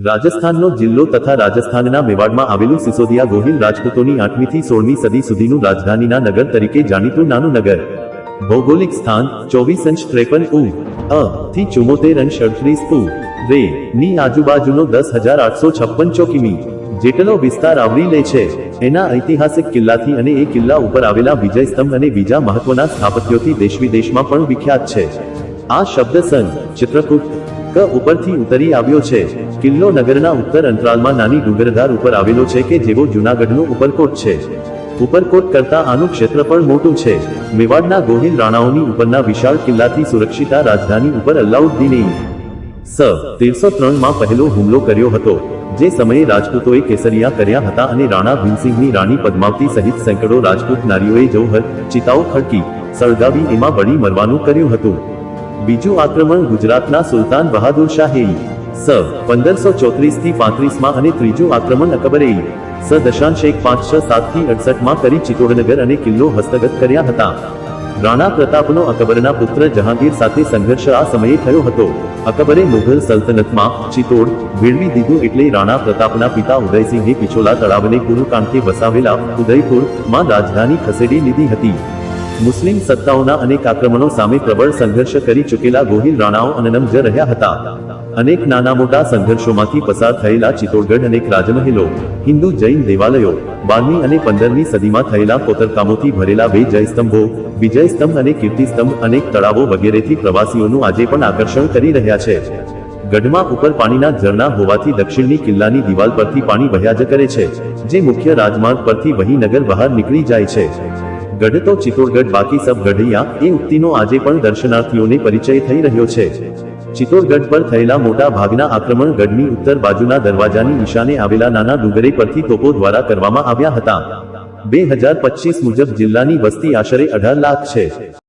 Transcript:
રાજસ્થાનનો જિલ્લો તથા રાજસ્થાનના મેવાડમાં આવેલું સિસોદિયા ગોહિલ રાજપૂતોની 8મી થી 16મી સદી સુધીનું રાજધાનીના નગર તરીકે જાણીતું નાનું નગર. ભૌગોલિક સ્થાન 24 અંશ 53 થી 74 અંશ 38 ની આજુબાજુનો 10,856 કિમી જેટલો વિસ્તાર આવરી લે છે. એના ઐતિહાસિક કિલ્લાથી અને એ કિલ્લા ઉપર આવેલા વિજય સ્તંભ અને બીજા મહત્વના સ્થાપત્યોથી દેશ વિદેશમાં પણ વિખ્યાત છે. આ શબ્દ સન ચિત્રકૂટ ક ઉપરથી ઉતરી આવ્યો છે. કિલ્લો નગરના ઉત્તર અંતરાલમાં નાની ડુંગરધાર ઉપર આવેલો છે કે જેવો જૂનાગઢનું ઉપરકોટ છે. ઉપરકોટ કરતા આનું ક્ષેત્રફળ મોટું છે. મેવાડના ગોહિલ રાણાઓની ઉપરના વિશાળ કિલ્લાથી સુરક્ષિત આ રાજધાની ઉપર અલાઉદ્દીને 1303 પહેલો હુમલો કર્યો હતો. જે સમયે રાજપૂતોએ કેસરિયા કર્યા હતા અને રાણા ભીમસિંહની રાણી પદ્માવતી સહિત સેંકડો રાજપૂત નારીઓએ જૌહર ચિતાઓ ખડકી સળગાવી એમાં બળી મરવાનું કર્યું હતું. બીજું આક્રમણ ગુજરાતના સુલતાન બહાદુર શાહે 1534 થી 35 અને ત્રીજું આક્રમણ અકબરે 1.156 થી 68 કરી ચિત્તોડનગર અને કિલ્લો હસ્તગત કર્યા હતા. રાણા પ્રતાપનો અકબરના પુત્ર જહાંગીર સાથે સંઘર્ષ આ સમયે થયો હતો. અકબરે મુઘલ સલ્તનતમાં ચિત્તોડ મેળવી દીધું એટલે રાણા પ્રતાપના પિતા ઉદયસિંહે પિછોલા તળાવને પૂર્વ કાંઠે વસાવેલા ઉદયપુરમાં રાજધાની ખસેડી લીધી હતી. મુસ્લિમ સત્તાઓના અનેક આક્રમણો સામે પ્રબળ સંઘર્ષ કરી ચૂકેલા ગોહિલ રાણાઓ અનનમ જ રહ્યા હતા. અનેક નાના મોટા સંઘર્ષોમાંથી પસાર થયેલા ચિત્તોડગઢ અનેક રાજમહેલો, હિન્દુ જૈન દેવાલયો, 12મી અને 15મી સદીમાં થયેલા કોતરકામોથી ભરેલા બે જયસ્તંભો, વિજયસ્તંભ અને કીર્તિસ્તંભ, અનેક તળાવો વગેરેથી પ્રવાસીઓનું આજે પણ આકર્ષણ કરી રહ્યા છે. ગઢમાં ઉપર પાણીના ઝરણા હોવાથી દક્ષિણની કિલ્લાની દિવાલ પરથી પાણી વહ્યા જ કરે છે, જે મુખ્ય રાજમાર્ગ પરથી વહી નગર બહાર નીકળી જાય છે. ગઢ તો ચિત્તોડગઢ બાકી સબ ગઢૈયા એ ઉક્તિનો આજે પણ દર્શનાર્થીઓને પરિચય થઈ રહ્યો છે. ચિત્તોડગઢ પર થયેલા મોટા ભાગના આક્રમણ ગઢની ઉત્તર બાજુના દરવાજાની ઈશાને આવેલા નાના ડુંગરે પરથી તોપો દ્વારા કરવામાં આવ્યા હતા. 2025 મુજબ જિલ્લાની વસ્તી આશરે 18 લાખ છે.